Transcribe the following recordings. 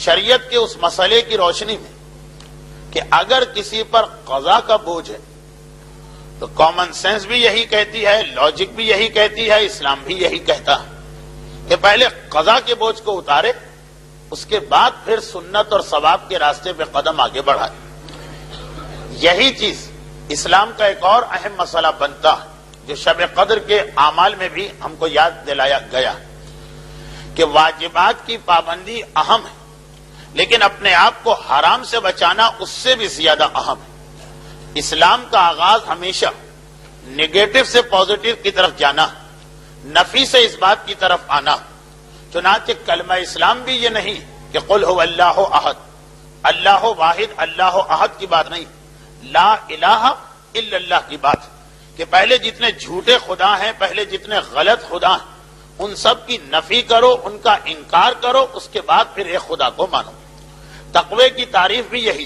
شریعت کے اس مسئلے کی روشنی میں کہ اگر کسی پر قضا کا بوجھ ہے تو کامن سینس بھی یہی کہتی ہے، لاجک بھی یہی کہتی ہے، اسلام بھی یہی کہتا ہے کہ پہلے قضا کے بوجھ کو اتارے، اس کے بعد پھر سنت اور ثواب کے راستے پہ قدم آگے بڑھائے۔ یہی چیز اسلام کا ایک اور اہم مسئلہ بنتا ہے جو شب قدر کے اعمال میں بھی ہم کو یاد دلایا گیا کہ واجبات کی پابندی اہم ہے، لیکن اپنے آپ کو حرام سے بچانا اس سے بھی زیادہ اہم ہے۔ اسلام کا آغاز ہمیشہ نگیٹو سے پازیٹو کی طرف جانا، نفی سے اس بات کی طرف آنا۔ چنانچہ کلمہ اسلام بھی یہ نہیں کہ قل هو اللہ احد، اللہ واحد اللہ احد کی بات نہیں، لا الہ الا اللہ کی بات کہ پہلے جتنے جھوٹے خدا ہیں، پہلے جتنے غلط خدا ہیں، ان سب کی نفی کرو، ان کا انکار کرو، اس کے بعد پھر ایک خدا کو مانو۔ تقوی کی تعریف بھی یہی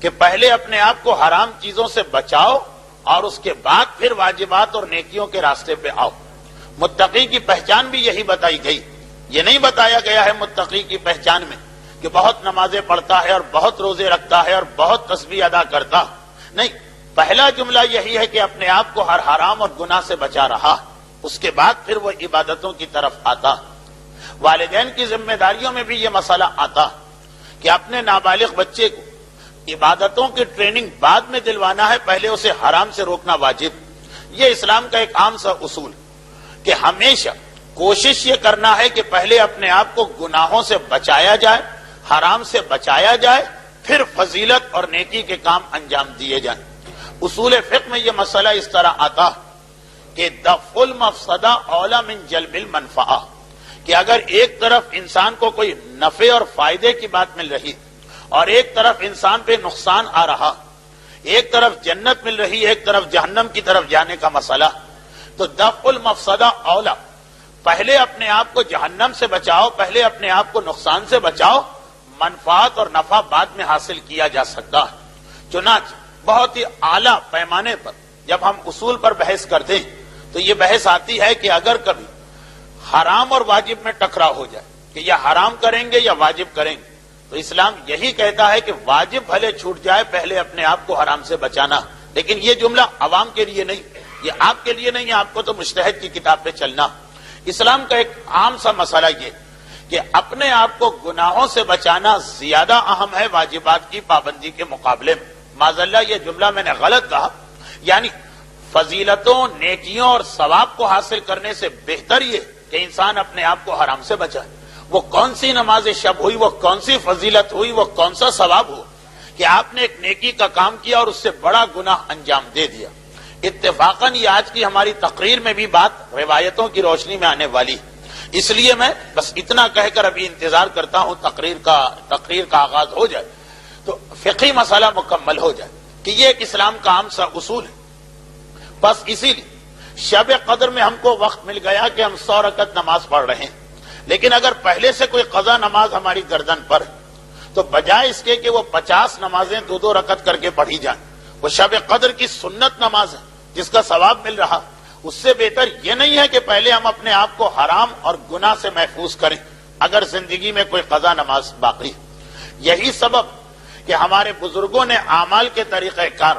کہ پہلے اپنے آپ کو حرام چیزوں سے بچاؤ اور اس کے بعد پھر واجبات اور نیکیوں کے راستے پہ آؤ۔ متقی کی پہچان بھی یہی بتائی گئی، یہ نہیں بتایا گیا ہے متقی کی پہچان میں کہ بہت نمازیں پڑھتا ہے اور بہت روزے رکھتا ہے اور بہت تسبیح ادا کرتا، نہیں، پہلا جملہ یہی ہے کہ اپنے آپ کو ہر حرام اور گناہ سے بچا رہا، اس کے بعد پھر وہ عبادتوں کی طرف آتا۔ والدین کی ذمہ داریوں میں بھی یہ مسئلہ آتا کہ اپنے نابالغ بچے کو عبادتوں کی ٹریننگ بعد میں دلوانا ہے، پہلے اسے حرام سے روکنا واجب۔ یہ اسلام کا ایک عام سا اصول کہ ہمیشہ کوشش یہ کرنا ہے کہ پہلے اپنے آپ کو گناہوں سے بچایا جائے، حرام سے بچایا جائے، پھر فضیلت اور نیکی کے کام انجام دیے جائیں۔ اصول فقہ میں یہ مسئلہ اس طرح آتا کہ دفع المفسدہ اولی من جلب المنفعہ، کہ اگر ایک طرف انسان کو کوئی نفع اور فائدے کی بات مل رہی اور ایک طرف انسان پہ نقصان آ رہا، ایک طرف جنت مل رہی، ایک طرف جہنم کی طرف جانے کا مسئلہ، تو دفع المفسدہ اولی، پہلے اپنے آپ کو جہنم سے بچاؤ، پہلے اپنے آپ کو نقصان سے بچاؤ، منفعت اور نفع بعد میں حاصل کیا جا سکتا ہے۔ چنانچہ بہت ہی اعلیٰ پیمانے پر جب ہم اصول پر بحث کرتے ہیں تو یہ بحث آتی ہے کہ اگر کبھی حرام اور واجب میں ٹکراؤ ہو جائے کہ یا حرام کریں گے یا واجب کریں گے، تو اسلام یہی کہتا ہے کہ واجب بھلے چھوٹ جائے، پہلے اپنے آپ کو حرام سے بچانا۔ لیکن یہ جملہ عوام کے لیے نہیں، یہ آپ کے لیے نہیں ہے، آپ کو تو مجتہد کی کتاب پہ چلنا۔ اسلام کا ایک عام سا مسئلہ یہ کہ اپنے آپ کو گناہوں سے بچانا زیادہ اہم ہے واجبات کی پابندی کے مقابلے میں۔ معذاللہ یہ جملہ میں نے غلط کہا، یعنی فضیلتوں، نیکیوں اور ثواب کو حاصل کرنے سے بہتر یہ کہ انسان اپنے آپ کو حرام سے بچائے۔ وہ کون سی نماز شب ہوئی، وہ کون سی فضیلت ہوئی، وہ کون سا ثواب ہوا کہ آپ نے ایک نیکی کا کام کیا اور اس سے بڑا گناہ انجام دے دیا۔ اتفاقاً یہ آج کی ہماری تقریر میں بھی بات روایتوں کی روشنی میں آنے والی، اس لیے میں بس اتنا کہہ کر ابھی انتظار کرتا ہوں تقریر کا آغاز ہو جائے تو فقہی مسئلہ مکمل ہو جائے کہ یہ ایک اسلام کا عام سا اصول ہے۔ بس اسی لیے شب قدر میں ہم کو وقت مل گیا کہ ہم 100 رکعت نماز پڑھ رہے ہیں، لیکن اگر پہلے سے کوئی قضا نماز ہماری گردن پر تو بجائے اس کے کہ وہ 50 نمازیں 2 رکعت کر کے پڑھی جائیں، وہ شب قدر کی سنت نماز ہے جس کا ثواب مل رہا، اس سے بہتر یہ نہیں ہے کہ پہلے ہم اپنے آپ کو حرام اور گناہ سے محفوظ کریں اگر زندگی میں کوئی قضا نماز باقی۔ یہی سبب کہ ہمارے بزرگوں نے اعمال کے طریقہ کار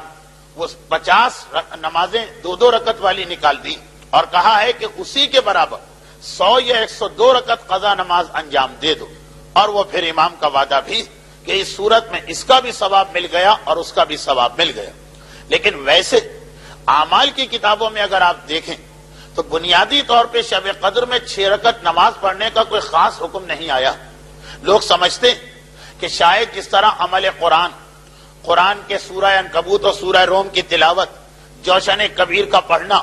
وہ 50 نمازیں 2 رکعت والی نکال دی اور کہا ہے کہ اسی کے برابر 100 یا 102 رکعت قضا نماز انجام دے دو، اور وہ پھر امام کا وعدہ بھی کہ اس صورت میں اس کا بھی ثواب مل گیا اور اس کا بھی ثواب مل گیا۔ لیکن ویسے اعمال کی کتابوں میں اگر آپ دیکھیں تو بنیادی طور پہ شب قدر میں 6 رکعت نماز پڑھنے کا کوئی خاص حکم نہیں آیا۔ لوگ سمجھتے ہیں کہ شاید جس طرح عمل قرآن کے سورہ عنکبوت اور سورہ روم کی تلاوت، جوشن کبیر کا پڑھنا،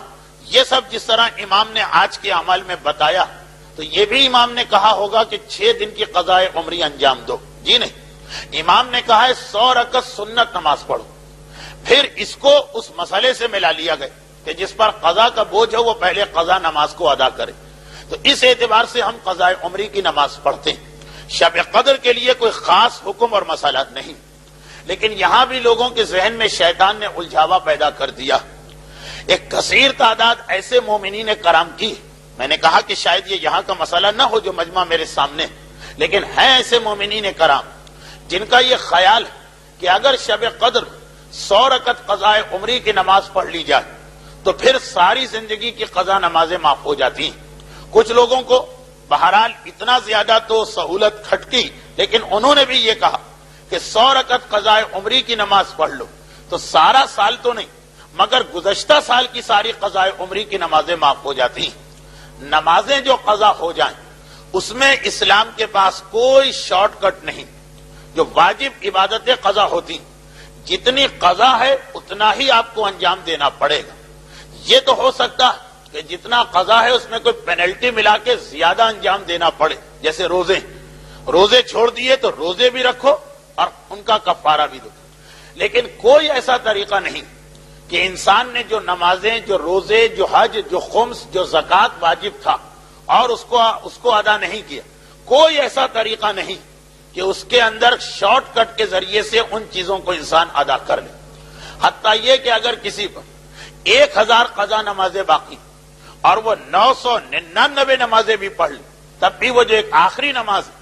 یہ سب جس طرح امام نے آج کے عمل میں بتایا تو یہ بھی امام نے کہا ہوگا کہ 6 دن کی قضاء عمری انجام دو۔ جی نہیں، امام نے کہا ہے 100 رکعت سنت نماز پڑھو۔ پھر اس کو اس مسئلے سے ملا لیا گیا کہ جس پر قضا کا بوجھ ہو وہ پہلے قضا نماز کو ادا کرے، تو اس اعتبار سے ہم قضاء عمری کی نماز پڑھتے ہیں۔ شب قدر کے لیے کوئی خاص حکم اور مسئلہ نہیں، لیکن یہاں بھی لوگوں کے ذہن میں شیطان نے الجھاوا پیدا کر دیا۔ ایک کثیر تعداد ایسے مومنین کرام کی، میں نے کہا کہ شاید یہ یہاں کا مسئلہ نہ ہو جو مجمع میرے سامنے، لیکن ہیں ایسے مومنین کرام جن کا یہ خیال ہے کہ اگر شب قدر 100 رکعت قضاء عمری کی نماز پڑھ لی جائے تو پھر ساری زندگی کی قضا نمازیں معاف ہو جاتی ہیں۔ کچھ لوگوں کو بہرحال اتنا زیادہ تو سہولت کھٹکی، لیکن انہوں نے بھی یہ کہا کہ 100 رکعت قضاء عمری کی نماز پڑھ لو تو سارا سال تو نہیں مگر گزشتہ سال کی ساری قضاء عمری کی نمازیں معاف ہو جاتی ہیں۔ نمازیں جو قضا ہو جائیں اس میں اسلام کے پاس کوئی شارٹ کٹ نہیں۔ جو واجب عبادتیں قضا ہوتی جتنی قضا ہے اتنا ہی آپ کو انجام دینا پڑے گا۔ یہ تو ہو سکتا ہے کہ جتنا قضا ہے اس میں کوئی پینلٹی ملا کے زیادہ انجام دینا پڑے، جیسے روزے چھوڑ دیے تو روزے بھی رکھو اور ان کا کفارہ بھی دو، لیکن کوئی ایسا طریقہ نہیں کہ انسان نے جو نمازیں، جو روزے، جو حج، جو خمس، جو زکوٰۃ واجب تھا اور اس کو ادا نہیں کیا۔ کوئی ایسا طریقہ نہیں کہ اس کے اندر شارٹ کٹ کے ذریعے سے ان چیزوں کو انسان ادا کر لے۔ حتیٰ یہ کہ اگر کسی پر 1000 قضا نمازیں باقی اور وہ 999 نمازیں بھی پڑھ لے تب بھی وہ جو ایک آخری نماز ہے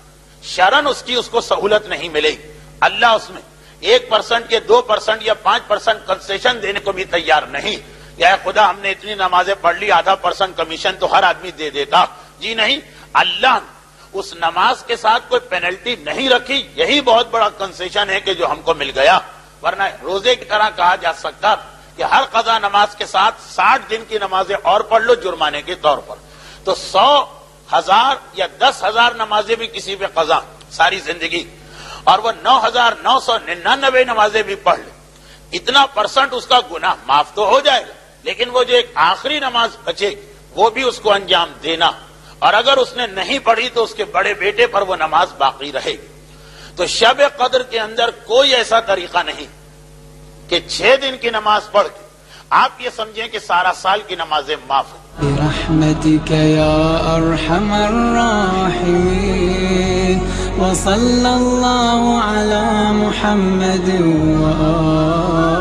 شرن اس کو سہولت نہیں ملے گی۔ اللہ اس میں 1% یا 2% یا 5% کنسیشن دینے کو بھی تیار نہیں۔ یا خدا ہم نے اتنی نمازیں پڑھ لی، ½ کمیشن تو ہر آدمی دے دیتا۔ جی نہیں، اللہ نے اس نماز کے ساتھ کوئی پینلٹی نہیں رکھی، یہی بہت بڑا کنسیشن ہے کہ جو ہم کو مل گیا، ورنہ روزے کی طرح کہا جا سکتا کہ ہر قضا نماز کے ساتھ 60 دن کی نمازیں اور پڑھ لو جرمانے کے طور پر، تو 100، 1000 یا 10,000 نمازیں بھی کسی پہ قضا ساری زندگی، اور وہ 9,999 نمازیں بھی پڑھ لے، اتنا % اس کا گناہ معاف تو ہو جائے گا، لیکن وہ جو ایک آخری نماز بچے گی وہ بھی اس کو انجام دینا، اور اگر اس نے نہیں پڑھی تو اس کے بڑے بیٹے پر وہ نماز باقی رہے گی۔ تو شب قدر کے اندر کوئی ایسا طریقہ نہیں کہ 6 دن کی نماز پڑھ کے آپ یہ سمجھیں کہ سارا سال کی نمازیں معاف ہیں۔ برحمتك يا أرحم الراحمين وصلى الله على محمد وآله